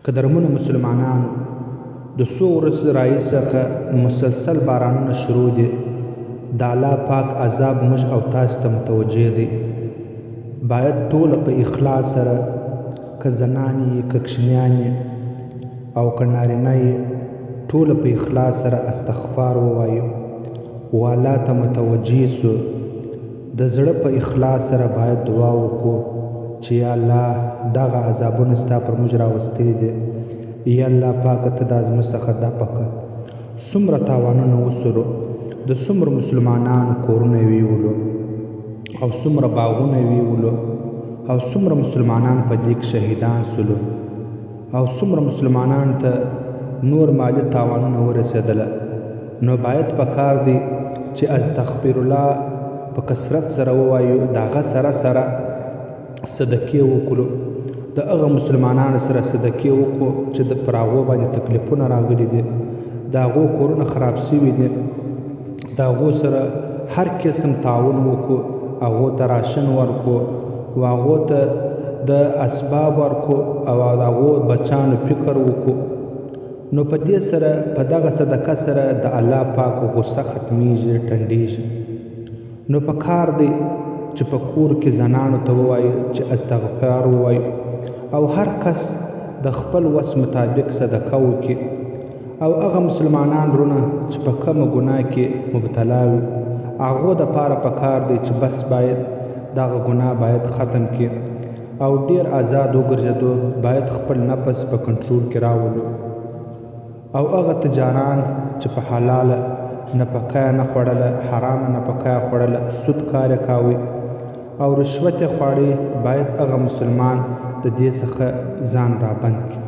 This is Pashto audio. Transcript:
قدرمنو مسلمانانو د څو ورځو راهیسې څخه مسلسل بارانونه شروع دي. د الله پاک عذاب موږ او تاسو ته متوجه دی. باید ټوله په اخلاص سره که زنان یې که کوچنیان یې او که نارینه یې ټوله په اخلاص سره استغفار ووایو او الله ته متوجه سو. د زړه په اخلاص سره باید دعا وکړو چې یا الله دغه عذابونه ستا پر موږ راوستلي دي. یا الله پاکه ته دا زموږ څخه دفع کړه. څومره تاوانونه وسرو، د څومره مسلمانانو کورونه ویولو او څومره باغونه ویولو او څومره مسلمانان په دې کې شهیدان سولو او څومره مسلمانان ته نور مالی تاوانونه ورسېدله. نو باید په کار دی چې استغفر الله په کثرت سره ووایو، د هغه سره سره صدقې وکړو، د هغه مسلمانانو سره صدقې وکړو چې د پر هغو باندې تکلیفونه راغلي دي، د هغو کورونه خراب شوي دي، د هغو سره هر قسم تعاون وکړو، هغو ته راشن ورکړو او هغو ته د اسباب ورکړو او د هغو بچانو فکر وکړو. نو په دې سره په دغه صدقه سره د الله پاک غصه ختمیږي، ټنډیږي. نو په کار دی چې په کور کې زنانو ته ووایي چې استغفار ووایي او هر کس د خپل وس مطابق صدقه وکړي او هغه مسلمانان رونه چې په کومه ګناه کې مبتلا وي هغو دپاره په کار دی چې بس باید دغه ګناه باید ختم کړي او ډیر آزاد وګرځېدو، باید خپل نفس په کنټرول کې راولو او هغه تجاران چې په حلاله نفقه نه خوړله، حرامه نفقه خوړله، سود کار یې کاوه او رشوت یې خوړی، باید هغه مسلمان د دې څخه ځان رابند کړي.